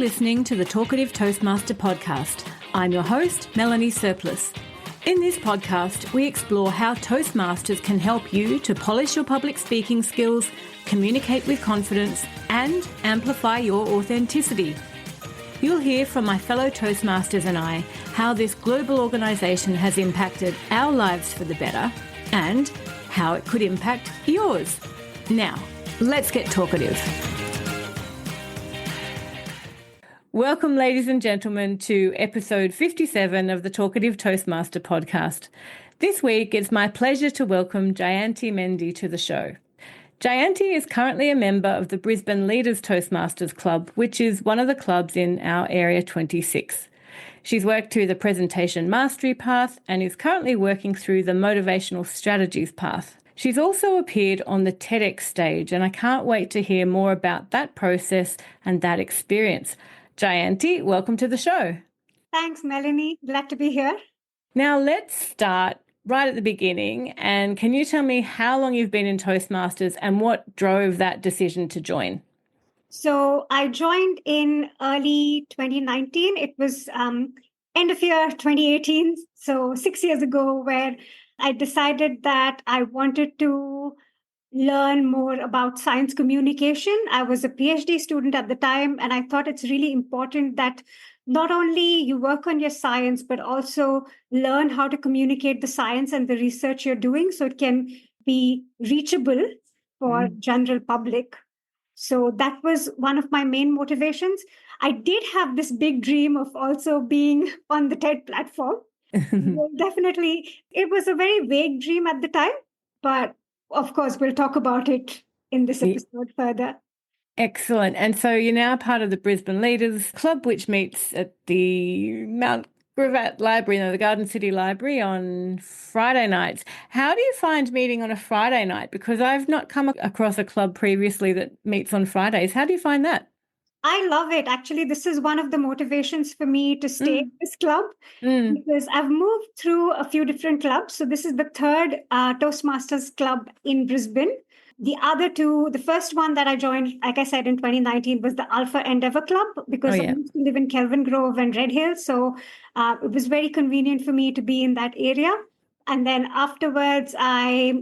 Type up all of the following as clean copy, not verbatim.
listening to the Talkative Toastmaster podcast. I'm your host, Melanie Surplus. In this podcast, we explore how Toastmasters can help you to polish your public speaking skills, communicate with confidence, and amplify your authenticity. You'll hear from my fellow Toastmasters and I how this global organisation has impacted our lives for the better and how it could impact yours. Now, let's get talkative. Welcome, ladies and gentlemen, to episode 57 of the Talkative Toastmaster podcast. This week, it's my pleasure to welcome Jayanti Mendhi to the show. Jayanti is currently a member of the Brisbane Leaders Toastmasters Club, which is one of the clubs in our Area 26. She's worked through the Presentation Mastery path and is currently working through the Motivational Strategies path. She's also appeared on the TEDx stage, and I can't wait to hear more about that process and that experience. Jayanti, welcome to the show. Thanks, Melanie. Glad to be here. Now, let's start right at the beginning. And can you tell me how long you've been in Toastmasters and what drove that decision to join? So I joined in early 2019. It was end of year 2018, so 6 years ago, where I decided that I wanted to learn more about science communication. I was a PhD student at the time, and I thought it's really important that not only you work on your science, but also learn how to communicate the science and the research you're doing so it can be reachable for general public. So that was one of my main motivations. I did have this big dream of also being on the TED platform. Well, definitely, it was a very vague dream at the time, but of course, we'll talk about it in this episode further. Excellent. And so you're now part of the Brisbane Leaders Club, which meets at the Mount Gravatt Library, the Garden City Library, on Friday nights. How do you find meeting on a Friday night? Because I've not come across a club previously that meets on Fridays. How do you find that? I love it. Actually, this is one of the motivations for me to stay in this club because I've moved through a few different clubs. So this is the third Toastmasters club in Brisbane. The other two, the first one that I joined, like I said, in 2019 was the Alpha Endeavour Club because I used to live in Kelvin Grove and Red Hill. So it was very convenient for me to be in that area. And then afterwards, I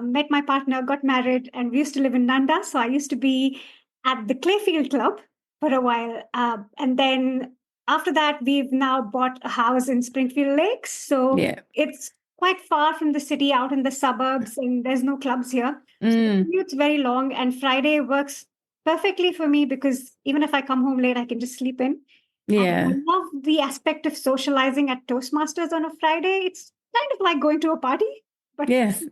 met my partner, got married, and we used to live in Nanda. So I used to be at the Clayfield Club for a while. And then after that, we've now bought a house in Springfield Lakes. So it's quite far from the city, out in the suburbs, and there's no clubs here. So the commute's very long, and Friday works perfectly for me because even if I come home late, I can just sleep in. Yeah. And I love the aspect of socializing at Toastmasters on a Friday. It's kind of like going to a party. But yes.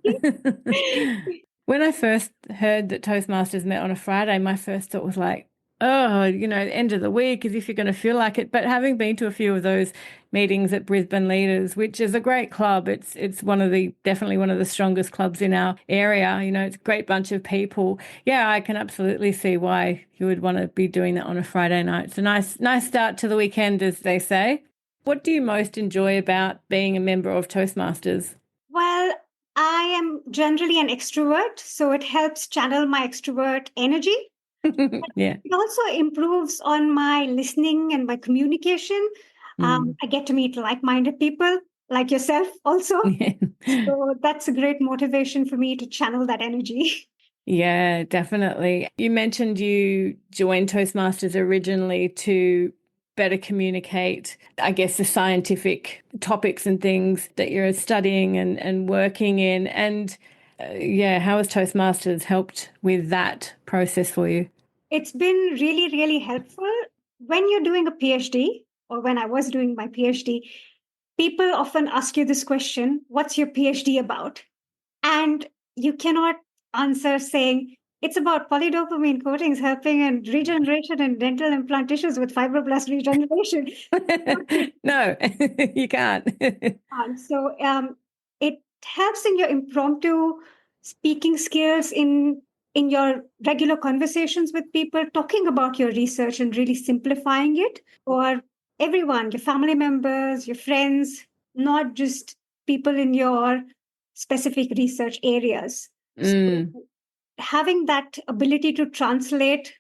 When I first heard that Toastmasters met on a Friday, my first thought was like, oh, end of the week, as if you're going to feel like it. But having been to a few of those meetings at Brisbane Leaders, which is a great club, it's definitely one of the strongest clubs in our area. It's a great bunch of people. Yeah, I can absolutely see why you would want to be doing that on a Friday night. It's a nice start to the weekend, as they say. What do you most enjoy about being a member of Toastmasters? Well, I am generally an extrovert, so it helps channel my extrovert energy. It also improves on my listening and my communication. I get to meet like-minded people like yourself also. So that's a great motivation for me to channel that energy. Yeah, definitely. You mentioned you joined Toastmasters originally to better communicate, I guess, the scientific topics and things that you're studying and working in. And how has Toastmasters helped with that process for you? It's been really, really helpful. When you're doing a PhD, or when I was doing my PhD, people often ask you this question, what's your PhD about? And you cannot answer saying, it's about polydopamine coatings helping in regeneration and dental implant tissues with fibroblast regeneration. No, you can't. So it helps in your impromptu speaking skills, in your regular conversations with people, talking about your research and really simplifying it for everyone, your family members, your friends, not just people in your specific research areas. So having that ability to translate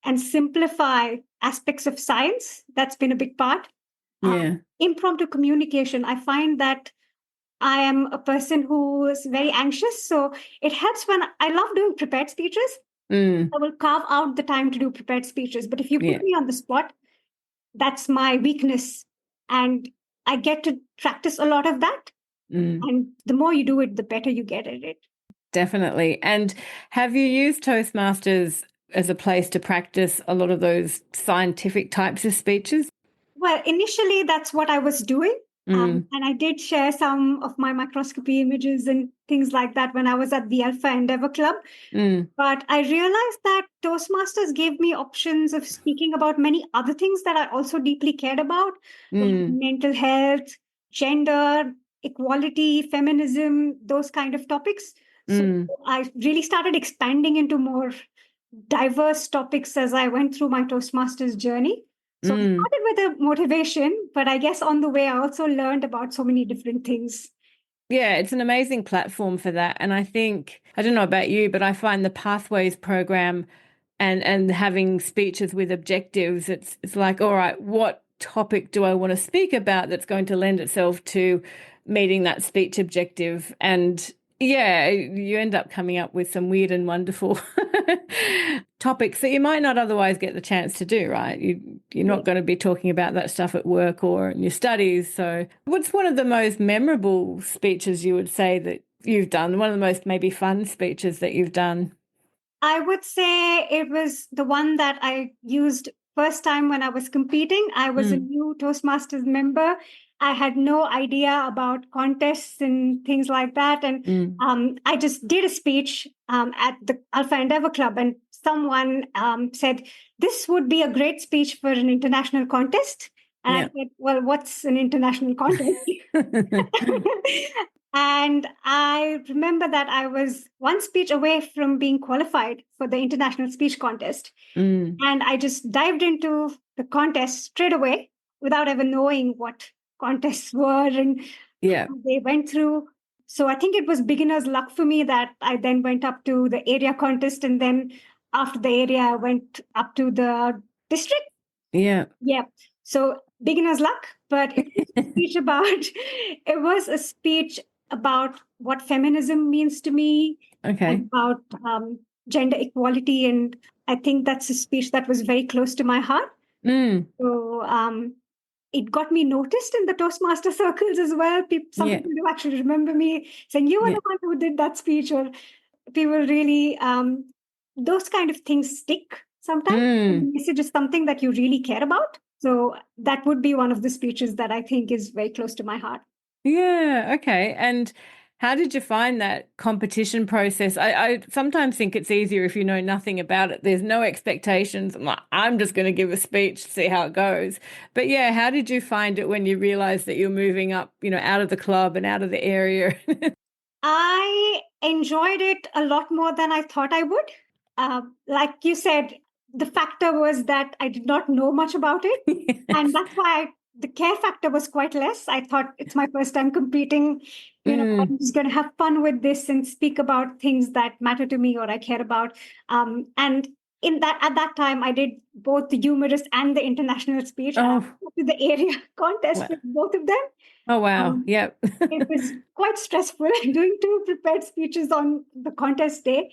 and simplify aspects of science. That's been a big part. Yeah. Impromptu communication. I find that I am a person who is very anxious. So it helps when I love doing prepared speeches. I will carve out the time to do prepared speeches. But if you put me on the spot, that's my weakness. And I get to practice a lot of that. And the more you do it, the better you get at it. Definitely. And have you used Toastmasters as a place to practice a lot of those scientific types of speeches? Well, initially, that's what I was doing. And I did share some of my microscopy images and things like that when I was at the Alpha Endeavor Club. But I realized that Toastmasters gave me options of speaking about many other things that I also deeply cared about, like mental health, gender, equality, feminism, those kind of topics. So I really started expanding into more diverse topics as I went through my Toastmasters journey. So I started with a motivation, but I guess on the way, I also learned about so many different things. Yeah, it's an amazing platform for that. And I think, I don't know about you, but I find the Pathways program and having speeches with objectives, it's like, all right, what topic do I want to speak about that's going to lend itself to meeting that speech objective? And yeah, you end up coming up with some weird and wonderful topics that you might not otherwise get the chance to do, right? You're not going to be talking about that stuff at work or in your studies. So what's one of the most memorable speeches you would say that you've done? One of the most maybe fun speeches that you've done? I would say it was the one that I used first time when I was competing. I was a new Toastmasters member. I had no idea about contests and things like that. And I just did a speech at the Alpha Endeavor Club, and someone said, this would be a great speech for an international contest. And I said, well, what's an international contest? And I remember that I was one speech away from being qualified for the international speech contest. And I just dived into the contest straight away without ever knowing what contests were and how they went through. So I think it was beginner's luck for me that I then went up to the area contest. And then after the area, I went up to the district. Yeah. So beginner's luck, but it was a speech about what feminism means to me, and about gender equality. And I think that's a speech that was very close to my heart. So it got me noticed in the Toastmaster circles as well. Some people do actually remember me saying, you were the one who did that speech, or people really, those kind of things stick sometimes. The message is something that you really care about. So that would be one of the speeches that I think is very close to my heart. Yeah, okay. And how did you find that competition process? I sometimes think it's easier if you know nothing about it. There's no expectations. I'm just going to give a speech, see how it goes. But yeah, how did you find it when you realized that you're moving up, out of the club and out of the area? I enjoyed it a lot more than I thought I would. Like you said, the factor was that I did not know much about it. Yes. And that's why the care factor was quite less. I thought it's my first time competing. I'm just going to have fun with this and speak about things that matter to me or I care about. And at that time, I did both the humorous and the international speech. And I went to the area contest with both of them. Oh, wow. Yep. It was quite stressful doing 2 prepared speeches on the contest day.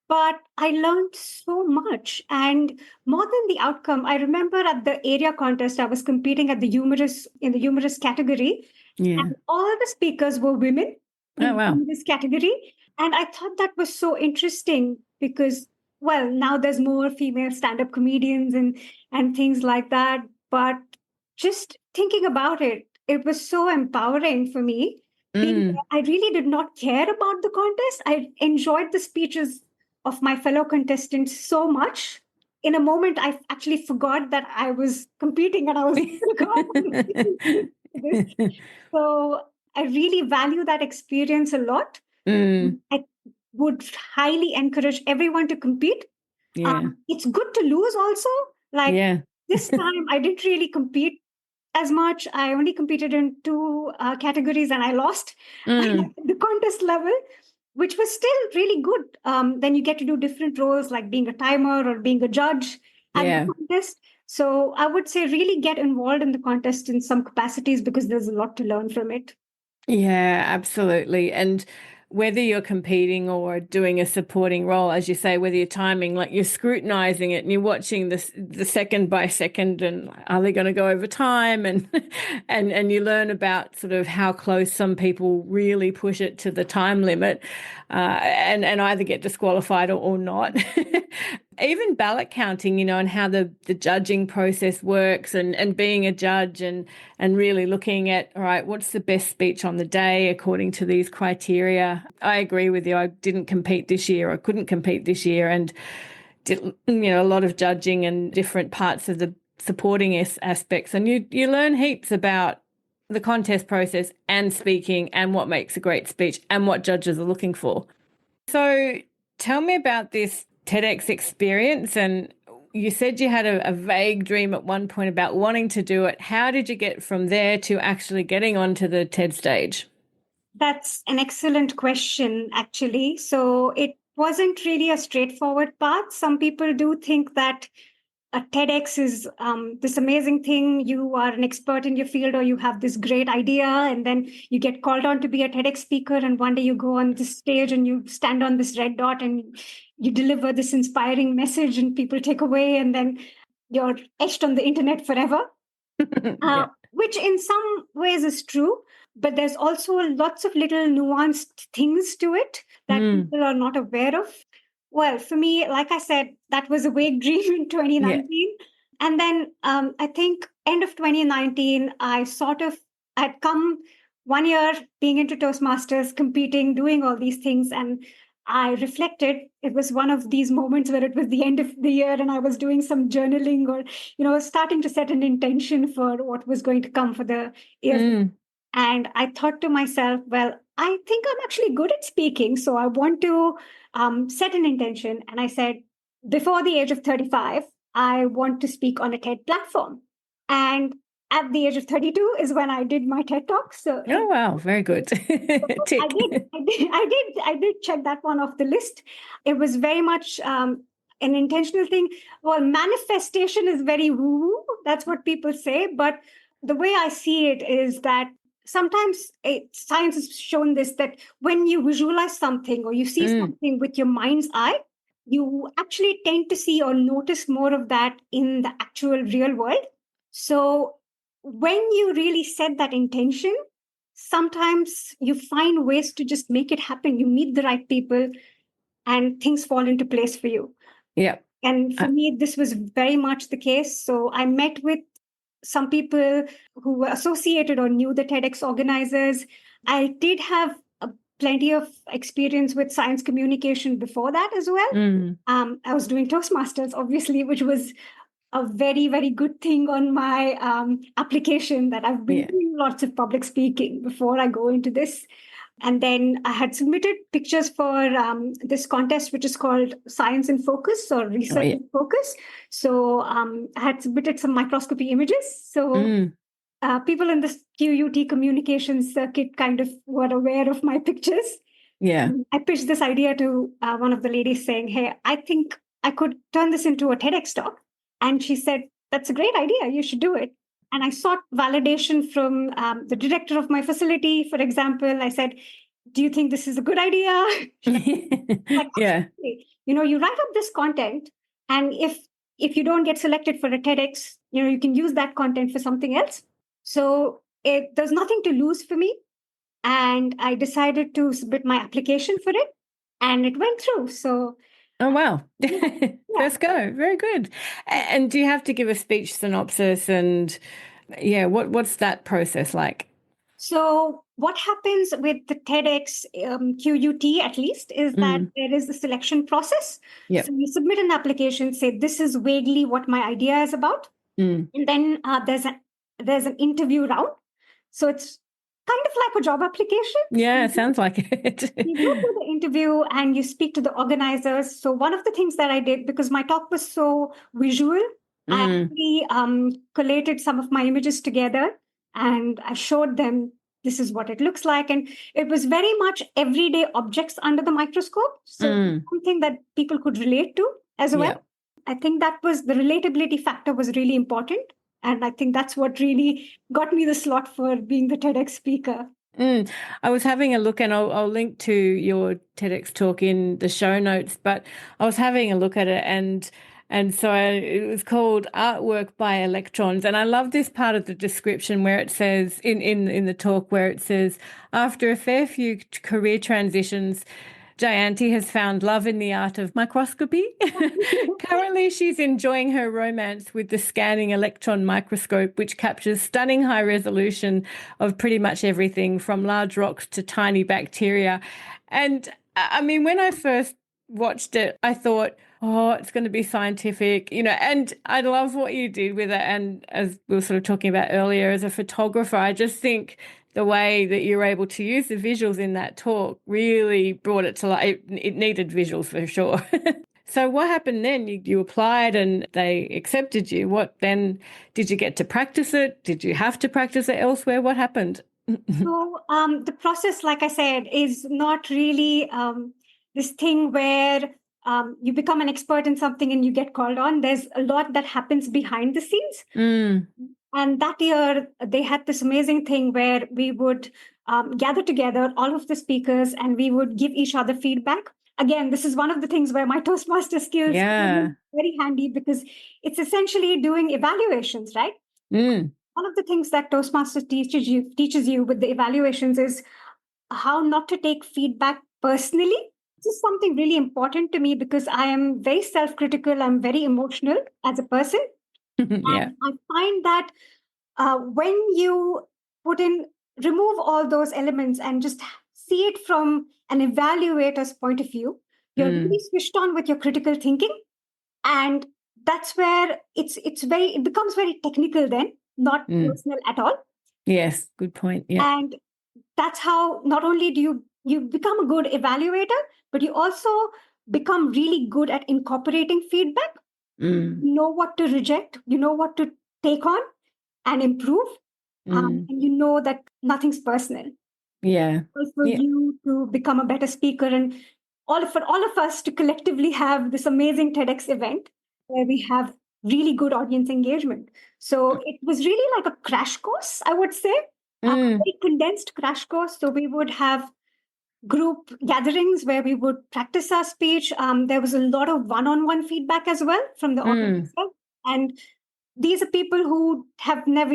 But I learned so much, and more than the outcome. I remember at the area contest, I was competing in the humorous category, and all the speakers were women in the humorous category. And I thought that was so interesting because, well, now there's more female stand-up comedians and things like that. But just thinking about it, it was so empowering for me. I really did not care about the contest. I enjoyed the speeches of my fellow contestants so much. In a moment, I actually forgot that I was competing and I was So I really value that experience a lot. I would highly encourage everyone to compete. It's good to lose also. This time, I didn't really compete as much. I only competed in 2 categories and I lost the contest level, which was still really good. Then you get to do different roles like being a timer or being a judge at the contest. So I would say really get involved in the contest in some capacities because there's a lot to learn from it. Yeah, absolutely. And whether you're competing or doing a supporting role, as you say, whether you're timing, like you're scrutinizing it and you're watching the second by second, and are they going to go over time? And and you learn about sort of how close some people really push it to the time limit, and either get disqualified or not. Even ballot counting, and how the judging process works, and being a judge and really looking at, all right, what's the best speech on the day according to these criteria. I agree with you. I didn't compete this year. I couldn't compete this year, and did a lot of judging and different parts of the supporting aspects. And you learn heaps about the contest process and speaking and what makes a great speech and what judges are looking for. So tell me about this TEDx experience. And you said you had a vague dream at one point about wanting to do it. How did you get from there to actually getting onto the TED stage? That's an excellent question, actually. So it wasn't really a straightforward path. Some people do think that a TEDx is this amazing thing. You are an expert in your field, or you have this great idea, and then you get called on to be a TEDx speaker. And one day you go on this stage and you stand on this red dot and you deliver this inspiring message, and people take away, and then you're etched on the internet forever. Yeah. Which in some ways is true, but there's also lots of little nuanced things to it that people are not aware of. Well, for me, like I said, that was a vague dream in 2019. Yeah. And then I think end of 2019, I'd come 1 year being into Toastmasters, competing, doing all these things. And I reflected. It was one of these moments where it was the end of the year and I was doing some journaling or, starting to set an intention for what was going to come for the year. And I thought to myself, well, I think I'm actually good at speaking. So I want to set an intention. And I said, before the age of 35, I want to speak on a TED platform. And at the age of 32 is when I did my TED Talk. So wow, very good. I did check that one off the list. It was very much an intentional thing. Well, manifestation is very woo-woo. That's what people say. But the way I see it is that sometimes science has shown this, that when you visualize something or you see something with your mind's eye, you actually tend to see or notice more of that in the actual real world. So when you really set that intention, sometimes you find ways to just make it happen. You meet the right people and things fall into place for you. Yeah. And for me, this was very much the case. So I met with some people who were associated or knew the TEDx organizers. I did have plenty of experience with science communication before that as well. I was doing Toastmasters, obviously, which was a very, very good thing on my application, that I've been doing lots of public speaking before I go into this. And then I had submitted pictures for this contest, which is called Science in Focus or Research in Focus. So I had submitted some microscopy images. So people in the QUT communications circuit kind of were aware of my pictures. Yeah. I pitched this idea to one of the ladies saying, hey, I think I could turn this into a TEDx talk. And she said, that's a great idea. You should do it. And I sought validation from the director of my facility. For example, I said, do you think this is a good idea? Like, yeah. You write up this content, and if you don't get selected for a TEDx, you can use that content for something else. So there's nothing to lose for me. And I decided to submit my application for it, and it went through. So oh, wow. First go. Very good. And do you have to give a speech synopsis? And what's that process like? So what happens with the TEDx QUT, at least, is that there is the selection process. Yep. So you submit an application, say, this is vaguely what my idea is about. And then there's an interview round. So it's kind of like a job application. Yeah, sounds like it. You go to the interview and you speak to the organizers. So one of the things that I did, because my talk was so visual, I actually collated some of my images together and I showed them this is what it looks like. And it was very much everyday objects under the microscope. So something that people could relate to as well. I think that was the relatability factor was really important. And I think that's what really got me the slot for being the TEDx speaker. I was having a look, and I'll link to your TEDx talk in the show notes, but I was having a look at it, and so it was called Artwork by Electrons. And I love this part of the description where it says, in the talk, where it says, after a fair few career transitions, Jayanti has found love in the art of microscopy. Currently, she's enjoying her romance with the scanning electron microscope, which captures stunning high resolution of pretty much everything from large rocks to tiny bacteria. And I mean, when I first watched it, I thought, oh, it's going to be scientific, and I love what you did with it. And as we were sort of talking about earlier, as a photographer, I just think the way that you're able to use the visuals in that talk really brought it to life. It needed visuals for sure. So what happened then? You applied and they accepted you. What then? Did you get to practice it? Did you have to practice it elsewhere? What happened? So the process, like I said, is not really this thing where you become an expert in something and you get called on. There's a lot that happens behind the scenes. And that year, they had this amazing thing where we would gather together, all of the speakers, and we would give each other feedback. Again, this is one of the things where my Toastmaster skills are very handy, because it's essentially doing evaluations, right? One of the things that Toastmasters teaches you with the evaluations is how not to take feedback personally. This is something really important to me because I am very self-critical. I'm very emotional as a person. Yeah. And I find that when you remove all those elements and just see it from an evaluator's point of view, you're really switched on with your critical thinking. And that's where it becomes very technical then, not personal at all. Yes, good point. Yeah. And that's how not only do you become a good evaluator, but you also become really good at incorporating feedback. You know what to reject, you know what to take on and improve. And you know that nothing's personal. Yeah. For you to become a better speaker, and all of us to collectively have this amazing TEDx event where we have really good audience engagement. So it was really like a crash course, I would say, a very condensed crash course. So we would have group gatherings where we would practice our speech. There was a lot of one-on-one feedback as well from the audience. And these are people who have never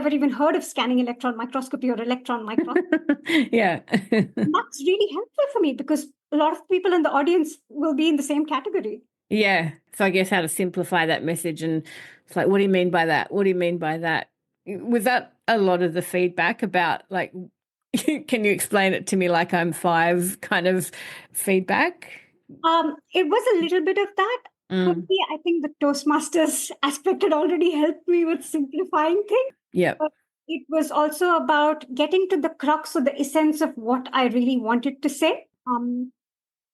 even heard of scanning electron microscopy or electron microscopy. Yeah. That's really helpful for me because a lot of people in the audience will be in the same category. Yeah. So I guess how to simplify that message, and it's like, what do you mean by that? What do you mean by that? Was that a lot of the feedback about, like, can you explain it to me like I'm five kind of feedback? It was a little bit of that. Quickly, I think the Toastmasters aspect had already helped me with simplifying things. Yeah. But it was also about getting to the crux or the essence of what I really wanted to say.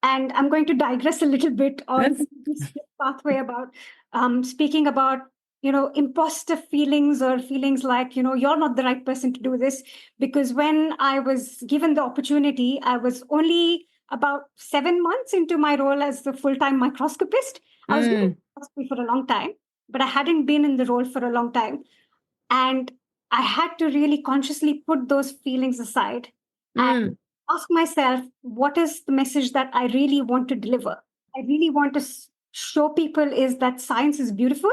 And I'm going to digress a little bit on this pathway about speaking about, imposter feelings or feelings like, you're not the right person to do this. Because when I was given the opportunity, I was only about 7 months into my role as the full-time microscopist. I was doing microscopy for a long time, but I hadn't been in the role for a long time. And I had to really consciously put those feelings aside and ask myself, what is the message that I really want to deliver? I really want to show people is that science is beautiful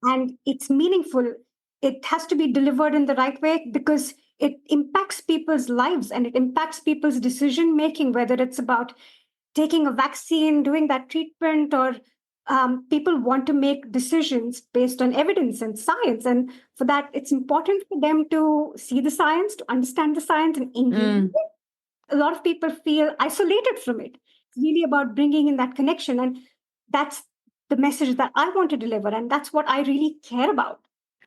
and it's meaningful. It has to be delivered in the right way because it impacts people's lives and it impacts people's decision making, whether it's about taking a vaccine, doing that treatment, or people want to make decisions based on evidence and science. And for that, it's important for them to see the science, to understand the science and engage with it. A lot of people feel isolated from it. It's really about bringing in that connection. And that's the message that I want to deliver. And that's what I really care about.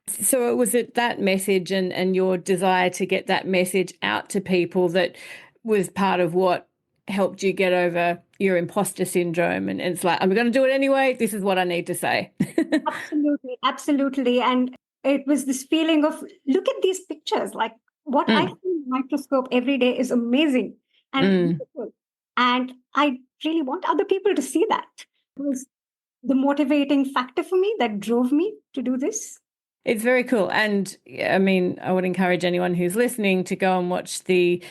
So was it that message and your desire to get that message out to people that was part of what helped you get over your imposter syndrome? And it's like, I'm going to do it anyway. This is what I need to say. Absolutely. Absolutely. And it was this feeling of, look at these pictures. Like what I see in the microscope every day is amazing and beautiful. And I really want other people to see that. Because the motivating factor for me that drove me to do this. It's very cool. And I mean, I would encourage anyone who's listening to go and watch the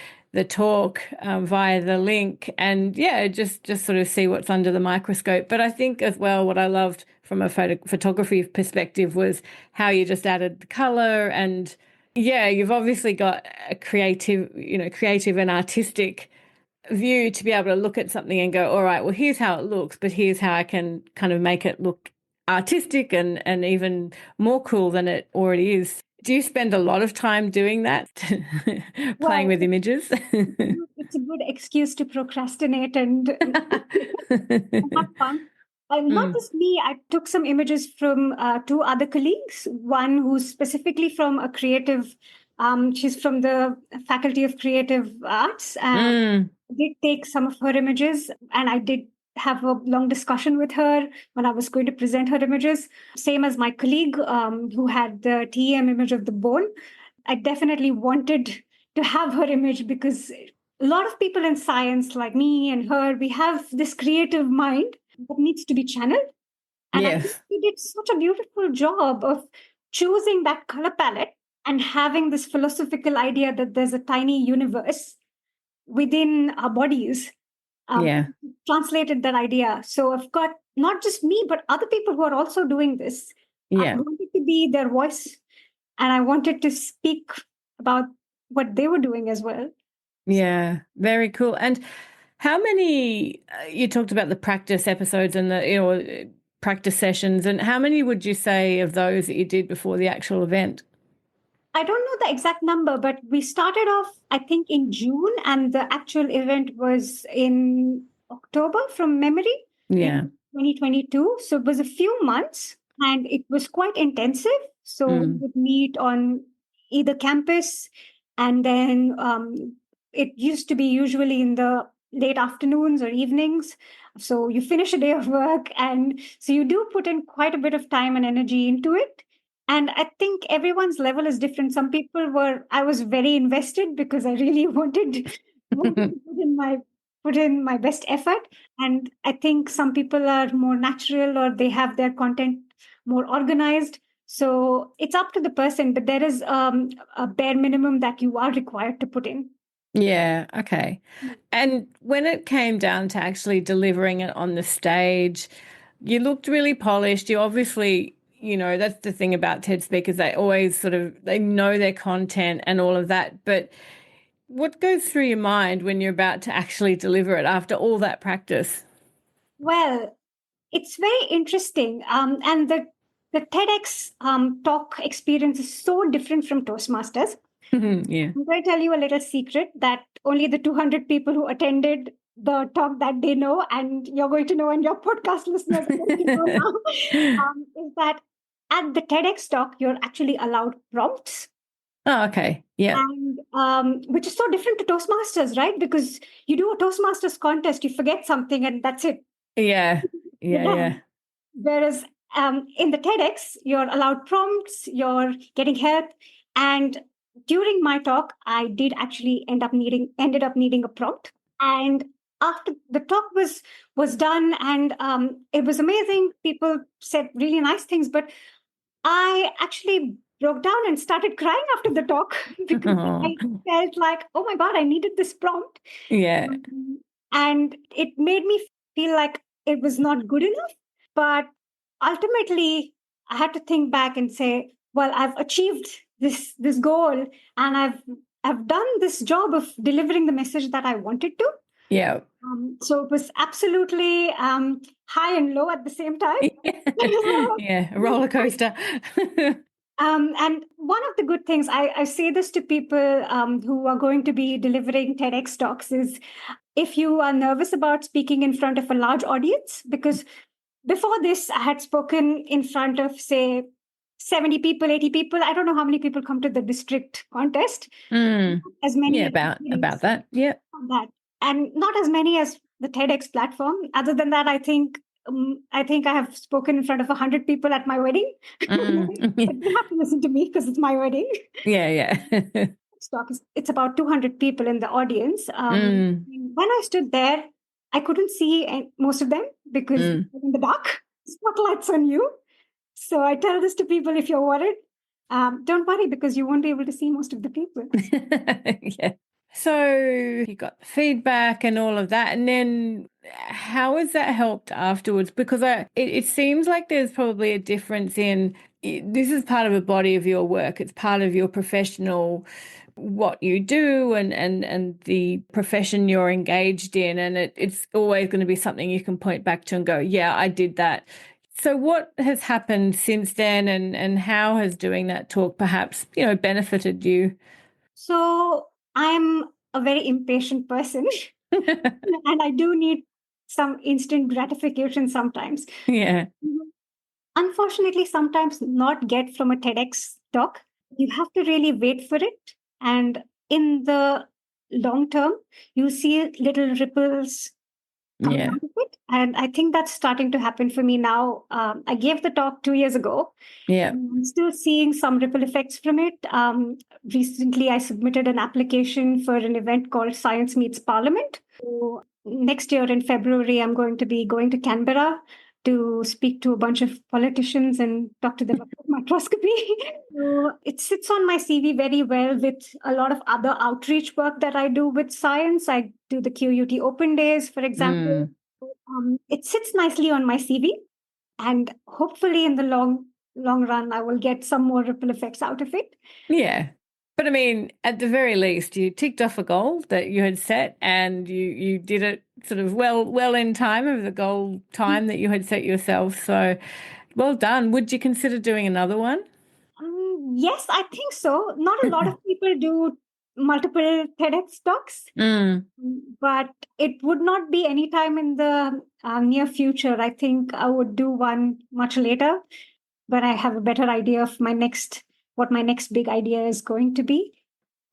talk via the link and just sort of see what's under the microscope. But I think as well, what I loved from a photography perspective was how you just added the color, and you've obviously got a creative and artistic view to be able to look at something and go, all right, well, here's how it looks, but here's how I can kind of make it look artistic and even more cool than it already is. Do you spend a lot of time doing that, playing with images? It's a good excuse to procrastinate and have fun. Not just me, I took some images from two other colleagues, one who's specifically from a creative, she's from the Faculty of Creative Arts, and did take some of her images, and I did have a long discussion with her when I was going to present her images. Same as my colleague who had the TEM image of the bone. I definitely wanted to have her image because a lot of people in science, like me and her, we have this creative mind that needs to be channeled. And I think we did such a beautiful job of choosing that color palette and having this philosophical idea that there's a tiny universe within our bodies. Translated that idea. So I've got not just me, but other people who are also doing this. I wanted to be their voice, and I wanted to speak about what they were doing as well. Yeah, very cool. And how many, you talked about the practice episodes and the practice sessions, and how many would you say of those that you did before the actual event? I don't know the exact number, but we started off, I think, in June, and the actual event was in October from memory. Yeah. 2022. So it was a few months and it was quite intensive. So we would meet on either campus, and then it used to be usually in the late afternoons or evenings. So you finish a day of work, and so you do put in quite a bit of time and energy into it. And I think everyone's level is different. Some people I was very invested because I really wanted to put in my best effort. And I think some people are more natural, or they have their content more organized. So it's up to the person, but there is a bare minimum that you are required to put in. Yeah, okay. And when it came down to actually delivering it on the stage, you looked really polished. You obviously, that's the thing about TED speakers. They always they know their content and all of that. But what goes through your mind when you're about to actually deliver it after all that practice? Well, it's very interesting. And the TEDx talk experience is so different from Toastmasters. Yeah. I'm going to tell you a little secret that only the 200 people who attended the talk that they know, and you're going to know, and your podcast listeners are going to know now, is that at the TEDx talk, you're actually allowed prompts. Oh, okay. Yeah. And which is so different to Toastmasters, right? Because you do a Toastmasters contest, you forget something, and that's it. Yeah. Yeah. Whereas in the TEDx, you're allowed prompts, you're getting help. And during my talk, I did actually ended up needing a prompt. And after the talk was done, and it was amazing, people said really nice things, but I actually broke down and started crying after the talk because I felt like, oh my God, I needed this prompt. Yeah. And it made me feel like it was not good enough. But ultimately, I had to think back and say, well, I've achieved this goal, and I've done this job of delivering the message that I wanted to. Yeah. So it was absolutely high and low at the same time. Yeah, a roller coaster. And one of the good things, I say this to people who are going to be delivering TEDx talks, is if you are nervous about speaking in front of a large audience, because before this, I had spoken in front of, say, 70 people, 80 people. I don't know how many people come to the district contest. As many. Yeah, about that. Yeah. And not as many as the TEDx platform. Other than that, I think I have spoken in front of 100 people at my wedding. But you have to listen to me because it's my wedding. Yeah. It's about 200 people in the audience. When I stood there, I couldn't see most of them because in the dark. spotlight's on you. So I tell this to people, if you're worried, don't worry, because you won't be able to see most of the people. Yeah. So you got the feedback and all of that. And then how has that helped afterwards? Because it seems like there's probably a difference in this is part of a body of your work. It's part of your professional, what you do and the profession you're engaged in. And it's always going to be something you can point back to and go, yeah, I did that. So what has happened since then and how has doing that talk perhaps, benefited you? So I'm a very impatient person and I do need some instant gratification sometimes. Yeah. Unfortunately, sometimes not get from a TEDx talk. You have to really wait for it. And in the long term, you see little ripples coming Yeah. out of it. And I think that's starting to happen for me now. I gave the talk 2 years ago. Yeah. I'm still seeing some ripple effects from it. Recently, I submitted an application for an event called Science Meets Parliament. So next year in February, I'm going to be going to Canberra to speak to a bunch of politicians and talk to them about microscopy. So it sits on my CV very well with a lot of other outreach work that I do with science. I do the QUT Open Days, for example. It sits nicely on my CV, and hopefully, in the long run, I will get some more ripple effects out of it. Yeah. But I mean, at the very least, you ticked off a goal that you had set and you did it sort of well in time of the goal time that you had set yourself. So well done. Would you consider doing another one? Yes, I think so. Not a lot of people do multiple TEDx talks, but it would not be any time in the near future. I think I would do one much later, but I have a better idea of what my next big idea is going to be.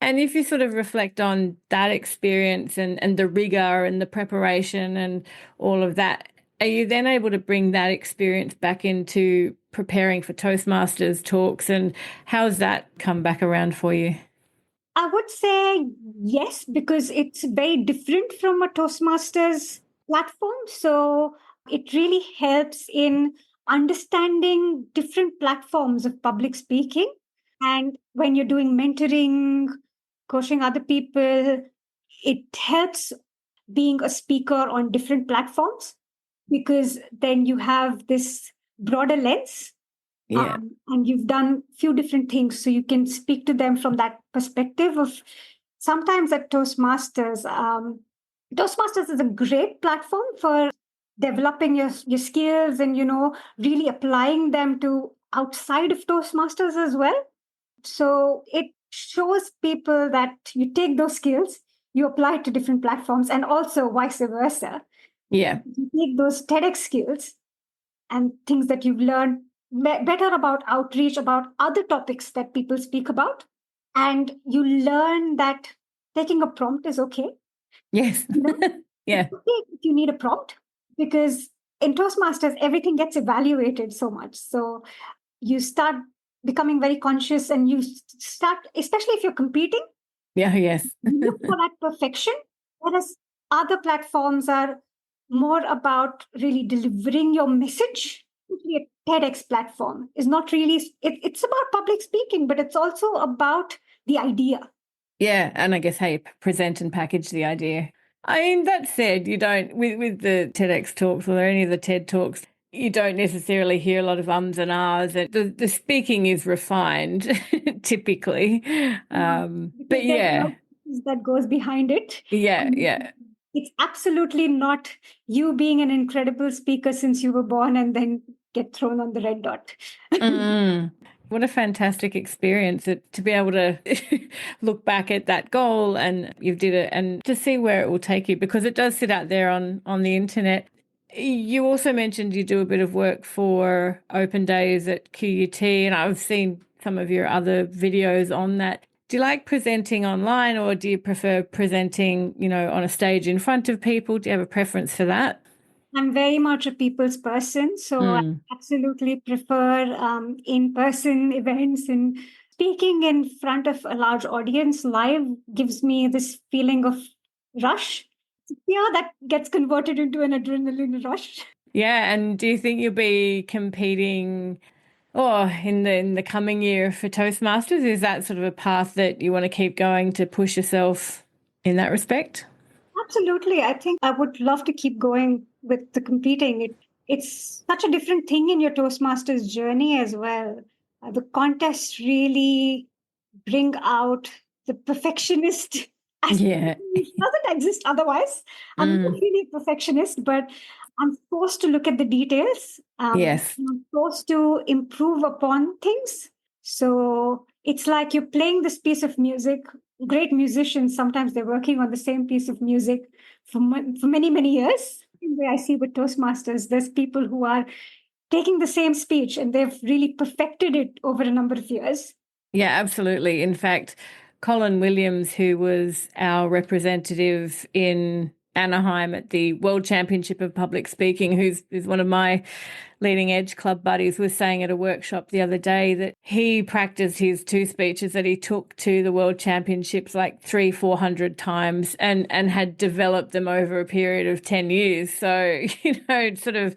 And if you sort of reflect on that experience and the rigor and the preparation and all of that, are you then able to bring that experience back into preparing for Toastmasters talks? And how's that come back around for you? I would say yes, because it's very different from a Toastmasters platform. So it really helps in understanding different platforms of public speaking. And when you're doing mentoring, coaching other people, it helps being a speaker on different platforms, because then you have this broader lens, Yeah. and you've done a few different things, so you can speak to them from that perspective of sometimes at Toastmasters. Toastmasters is a great platform for developing your skills and really applying them to outside of Toastmasters as well. So it shows people that you take those skills, you apply it to different platforms, and also vice versa. Yeah. You take those TEDx skills and things that you've learned better about outreach, about other topics that people speak about. And you learn that taking a prompt is okay. Yes. Yeah. It's okay if you need a prompt, because in Toastmasters, everything gets evaluated so much. So you start becoming very conscious, and you start, especially if you're competing, Yeah. Yes. you look for that perfection. Whereas other platforms are more about really delivering your message. A TEDx platform is not really, it's about public speaking, but it's also about the idea. Yeah. And I guess how you present and package the idea. I mean, that said, you don't, with the TEDx talks or any of the TED talks, you don't necessarily hear a lot of ums and ahs. The speaking is refined, typically. But yeah. That goes behind it. Yeah. Yeah. It's absolutely not you being an incredible speaker since you were born and then get thrown on the red dot. What a fantastic experience to be able to look back at that goal and you did it and to see where it will take you, because it does sit out there on the internet. You also mentioned you do a bit of work for Open Days at QUT, and I've seen some of your other videos on that. Do you like presenting online, or do you prefer presenting, on a stage in front of people? Do you have a preference for that? I'm very much a people's person, so I absolutely prefer in-person events, and speaking in front of a large audience live gives me this feeling of rush. Yeah, that gets converted into an adrenaline rush. Yeah, and do you think you'll be competing in the coming year for Toastmasters? Is that sort of a path that you want to keep going to push yourself in that respect? Absolutely. I think I would love to keep going with the competing. It's such a different thing in your Toastmasters journey as well. The contests really bring out the perfectionist aspect, Yeah. which doesn't exist otherwise. I'm not really a perfectionist, but I'm forced to look at the details. Yes. I'm forced to improve upon things. So it's like you're playing this piece of music. Great musicians, sometimes they're working on the same piece of music for many, many years. In the way I see with Toastmasters, there's people who are taking the same speech and they've really perfected it over a number of years. Yeah, absolutely. In fact, Colin Williams, who was our representative in Anaheim at the World Championship of Public Speaking, who's one of my leading edge club buddies, was saying at a workshop the other day that he practiced his 2 speeches that he took to the World Championships like 300-400 times and had developed them over a period of 10 years. So, sort of,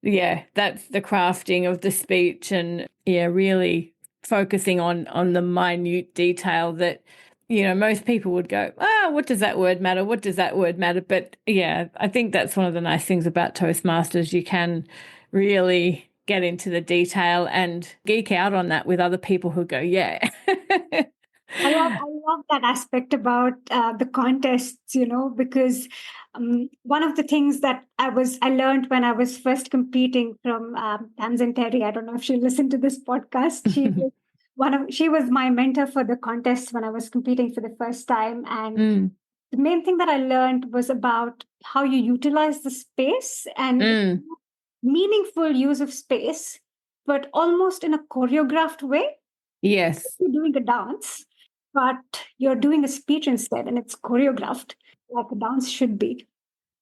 yeah, that's the crafting of the speech and really focusing on the minute detail that most people would go, what does that word matter? What does that word matter? But yeah, I think that's one of the nice things about Toastmasters. You can really get into the detail and geek out on that with other people who go, yeah. I love that aspect about the contests, because one of the things that I learned when I was first competing from Tamsin Terry. I don't know if she listened to this podcast. She was my mentor for the contest when I was competing for the first time, and the main thing that I learned was about how you utilize the space and meaningful use of space, but almost in a choreographed way. Yes. You're doing a dance, but you're doing a speech instead, and it's choreographed like a dance should be.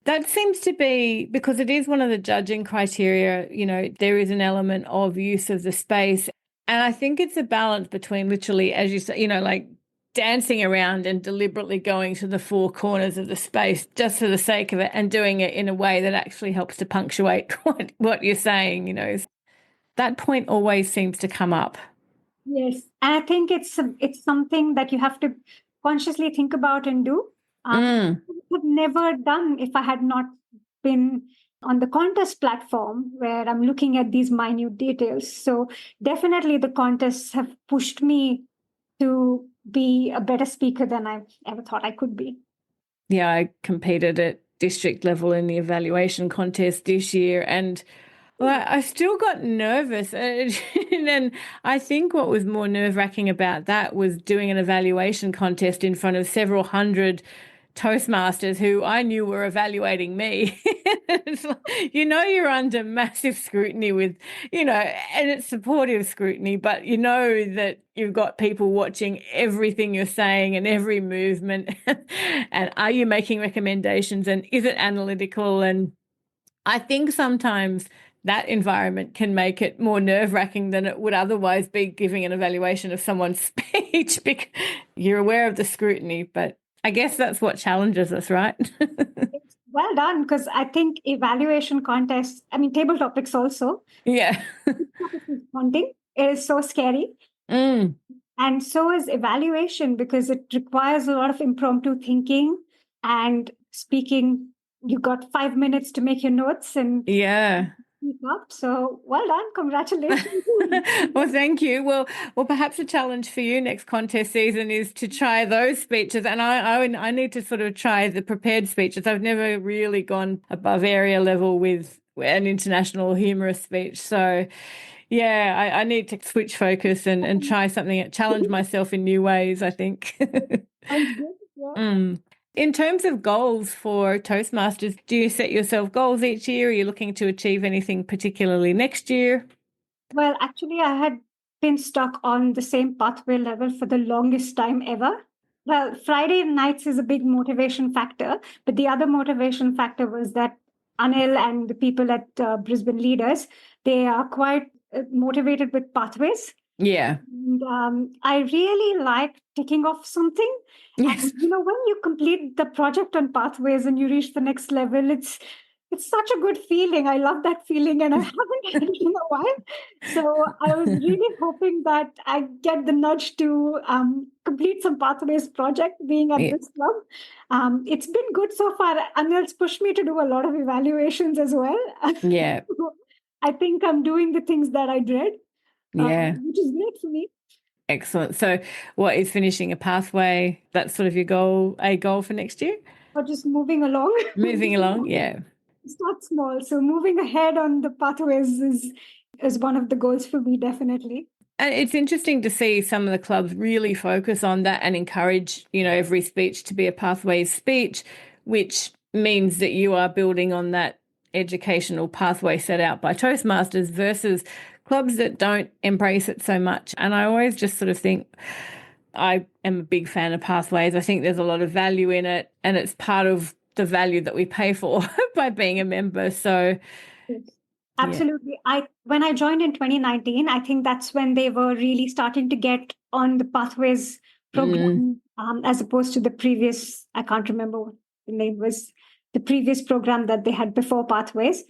That seems to be because it is one of the judging criteria. There is an element of use of the space. And I think it's a balance between literally, as you say, like dancing around and deliberately going to the 4 corners of the space just for the sake of it and doing it in a way that actually helps to punctuate what you're saying. That point always seems to come up. Yes, and I think it's something that you have to consciously think about and do. I would never done if I had not been on the contest platform where I'm looking at these minute details. So definitely the contests have pushed me to be a better speaker than I ever thought I could be. Yeah, I competed at district level in the evaluation contest this year, and I still got nervous. And I think what was more nerve-wracking about that was doing an evaluation contest in front of several hundred Toastmasters who I knew were evaluating me. It's like, you're under massive scrutiny and it's supportive scrutiny, but that you've got people watching everything you're saying and every movement. And are you making recommendations and is it analytical? And I think sometimes that environment can make it more nerve-wracking than it would otherwise be giving an evaluation of someone's speech because you're aware of the scrutiny, but I guess that's what challenges us, right? Well done, because I think evaluation contests, table topics also, Yeah. responding is so scary. And so is evaluation because it requires a lot of impromptu thinking and speaking. You got 5 minutes to make your notes and Yeah. speak up. So well done. Congratulations. Well, thank you. Well, perhaps a challenge for you next contest season is to try those speeches. And I need to sort of try the prepared speeches. I've never really gone above area level with an international humorous speech. So yeah, I need to switch focus and try something, challenge myself in new ways, I think. Sounds good. Yeah. In terms of goals for Toastmasters, do you set yourself goals each year? Are you looking to achieve anything particularly next year? Well, actually, I had been stuck on the same pathway level for the longest time ever. Well, Friday nights is a big motivation factor, but the other motivation factor was that Anil and the people at Brisbane Leaders, they are quite motivated with pathways. Yeah. And I really like ticking off something. Yes. And, when you complete the project on pathways and you reach the next level, it's it's such a good feeling. I love that feeling, and I haven't had it in a while. So I was really hoping that I get the nudge to complete some Pathways project being at this club. It's been good so far. Anil's pushed me to do a lot of evaluations as well. Yeah. I think I'm doing the things that I dread, which is great for me. Excellent. So what is finishing a pathway? That's sort of your goal, a goal for next year? Or just moving along. Moving along, yeah. Start small. So moving ahead on the pathways is one of the goals for me, definitely. And it's interesting to see some of the clubs really focus on that and encourage, every speech to be a pathways speech, which means that you are building on that educational pathway set out by Toastmasters versus clubs that don't embrace it so much. And I always just sort of think, I am a big fan of pathways. I think there's a lot of value in it, and it's part of the value that we pay for by being a member. So absolutely. When I joined in 2019, I think that's when they were really starting to get on the pathways program, as opposed to the previous, I can't remember what the name was, the previous program that they had before pathways.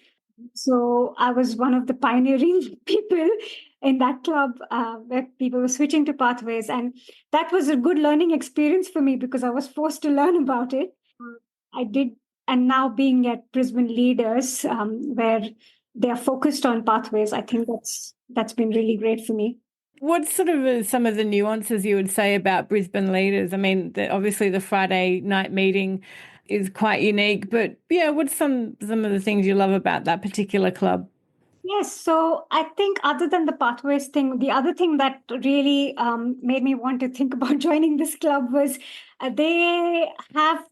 So I was one of the pioneering people in that club, where people were switching to pathways. And that was a good learning experience for me because I was forced to learn about it. I did. And now being at Brisbane Leaders, where they're focused on pathways, I think that's been really great for me. What's sort of some of the nuances you would say about Brisbane Leaders? I mean, obviously the Friday night meeting is quite unique, but yeah, what's some of the things you love about that particular club? Yes, so I think other than the pathways thing, the other thing that really made me want to think about joining this club was they have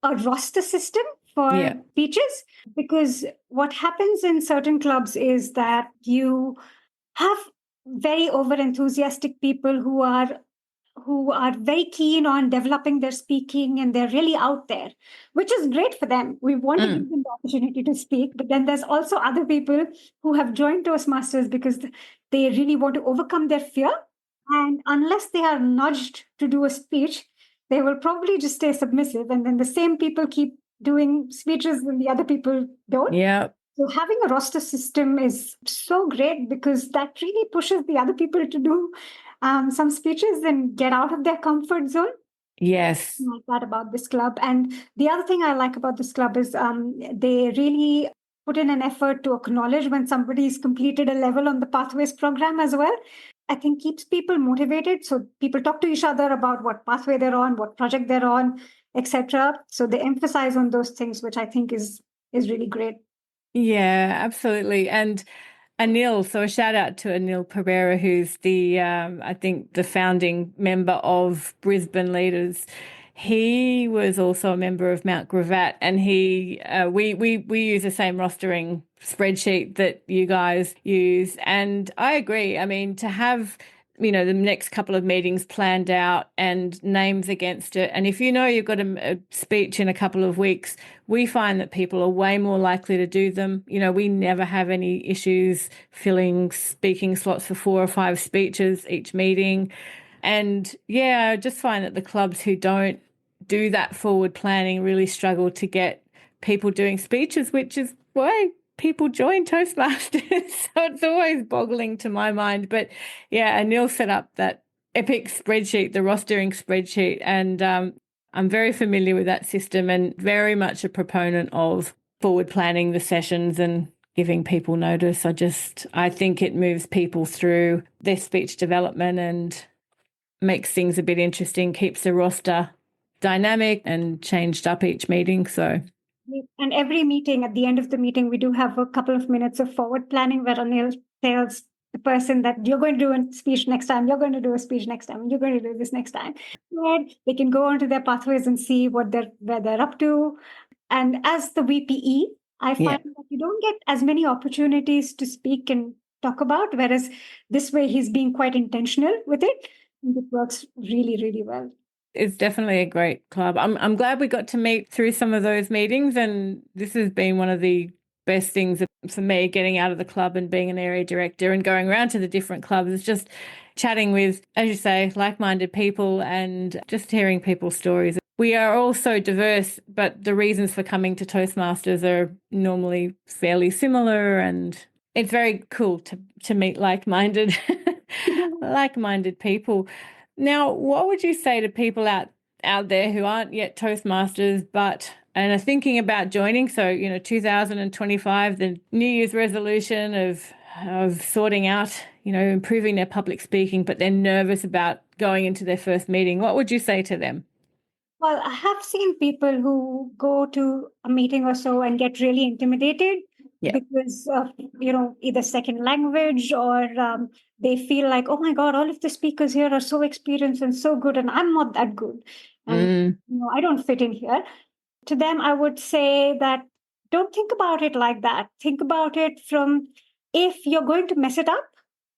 a roster system for speeches, because what happens in certain clubs is that you have very over enthusiastic people who are very keen on developing their speaking, and they're really out there, which is great for them. We want to give them the opportunity to speak, but then there's also other people who have joined Toastmasters because they really want to overcome their fear, and unless they are nudged to do a speech, they will probably just stay submissive, and then the same people keep doing speeches and the other people don't. Yeah. So having a roster system is so great because that really pushes the other people to do some speeches and get out of their comfort zone. Yes. I like that about this club. And the other thing I like about this club is they really put in an effort to acknowledge when somebody's completed a level on the Pathways program as well. I think keeps people motivated. So people talk to each other about what pathway they're on, what project they're on, etc. So they emphasize on those things, which I think is really great. Yeah, absolutely. And Anil, so a shout out to Anil Pereira, who's the, I think, the founding member of Brisbane Leaders. He was also a member of Mount Gravatt, and we use the same rostering spreadsheet that you guys use. And I agree. I mean, to have the next couple of meetings planned out and names against it. And if you've got a speech in a couple of weeks, we find that people are way more likely to do them. We never have any issues filling speaking slots for 4 or 5 speeches each meeting. And I just find that the clubs who don't do that forward planning really struggle to get people doing speeches, which is why people join Toastmasters. So it's always boggling to my mind. But Anil set up that epic spreadsheet, the rostering spreadsheet, and I'm very familiar with that system and very much a proponent of forward planning the sessions and giving people notice. I think it moves people through their speech development and makes things a bit interesting, keeps the roster dynamic and changed up each meeting. So. And every meeting, at the end of the meeting, we do have a couple of minutes of forward planning where Anil tells the person that you're going to do a speech next time, you're going to do a speech next time, you're going to do this next time. And they can go onto their pathways and see where they're up to. And as the VPE, I find that you don't get as many opportunities to speak and talk about, whereas this way he's being quite intentional with it. And it works really, really well. It's definitely a great club. I'm glad we got to meet through some of those meetings, and this has been one of the best things for me, getting out of the club and being an area director and going around to the different clubs. It's just chatting with, as you say, like-minded people and just hearing people's stories. we are all so diverse, but the reasons for coming to Toastmasters are normally fairly similar, and it's very cool to meet like-minded people. Now, what would you say to people out there who aren't yet Toastmasters and are thinking about joining? So, 2025, the New Year's resolution of sorting out, improving their public speaking, but they're nervous about going into their first meeting. What would you say to them? Well, I have seen people who go to a meeting or so and get really intimidated because of, either second language or they feel like, oh my God, all of the speakers here are so experienced and so good, and I'm not that good. And, I don't fit in here. To them, I would say that don't think about it like that. Think about it from, if you're going to mess it up,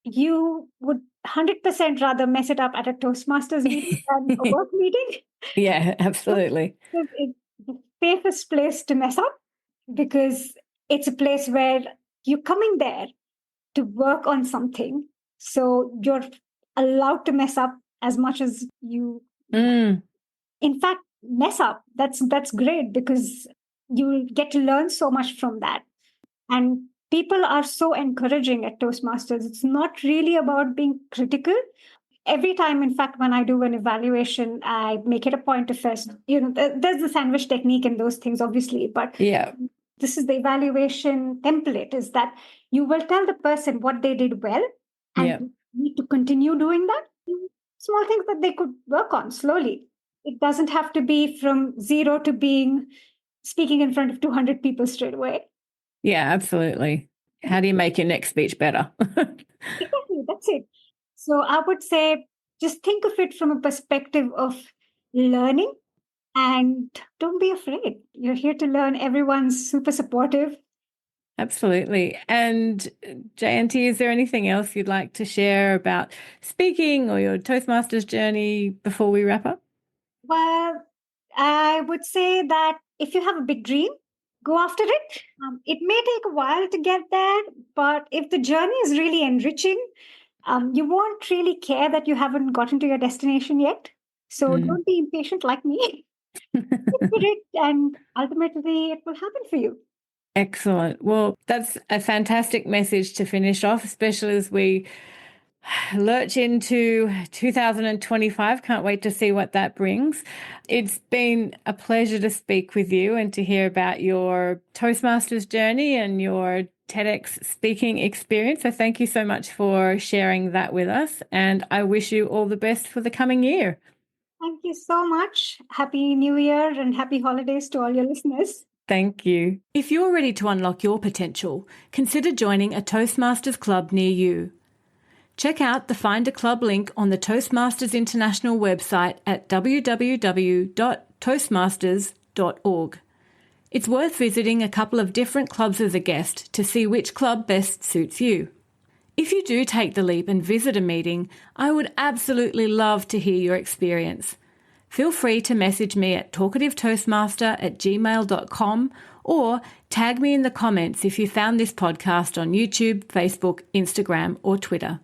you would 100% rather mess it up at a Toastmasters meeting than a work meeting. Yeah, absolutely. It's the safest place to mess up because it's a place where you're coming there to work on something. So you're allowed to mess up as much as you. In fact, mess up. That's great because you get to learn so much from that. And people are so encouraging at Toastmasters. It's not really about being critical. Every time, in fact, when I do an evaluation, I make it a point to first, there's the sandwich technique and those things, obviously. But this is the evaluation template, is that you will tell the person what they did well and need to continue doing that. Small things that they could work on slowly. It doesn't have to be from zero to speaking in front of 200 people straight away. Yeah, absolutely. How do you make your next speech better? Exactly, that's it. So I would say just think of it from a perspective of learning and don't be afraid. You're here to learn. Everyone's super supportive. Absolutely. And Jayanti, is there anything else you'd like to share about speaking or your Toastmasters journey before we wrap up? Well, I would say that if you have a big dream, go after it. It may take a while to get there, but if the journey is really enriching, you won't really care that you haven't gotten to your destination yet. So don't be impatient like me. Stick with it, and ultimately it will happen for you. Excellent. Well, that's a fantastic message to finish off, especially as we lurch into 2025. Can't wait to see what that brings. It's been a pleasure to speak with you and to hear about your Toastmasters journey and your TEDx speaking experience. So thank you so much for sharing that with us. And I wish you all the best for the coming year. Thank you so much. Happy New Year and happy holidays to all your listeners. Thank you. If you're ready to unlock your potential, consider joining a Toastmasters club near you. Check out the Find a Club link on the Toastmasters International website at www.toastmasters.org. It's worth visiting a couple of different clubs as a guest to see which club best suits you. If you do take the leap and visit a meeting, I would absolutely love to hear your experience. Feel free to message me at talkativetoastmaster@gmail.com or tag me in the comments if you found this podcast on YouTube, Facebook, Instagram, or Twitter.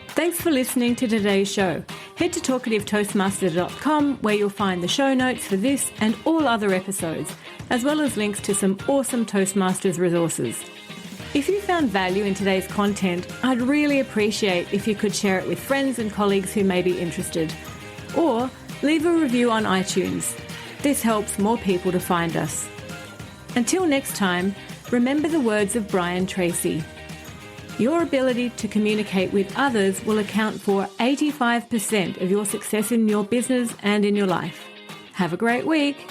Thanks for listening to today's show. Head to talkativetoastmaster.com where you'll find the show notes for this and all other episodes, as well as links to some awesome Toastmasters resources. If you found value in today's content, I'd really appreciate if you could share it with friends and colleagues who may be interested. Or leave a review on iTunes. This helps more people to find us. Until next time, remember the words of Brian Tracy. Your ability to communicate with others will account for 85% of your success in your business and in your life. Have a great week.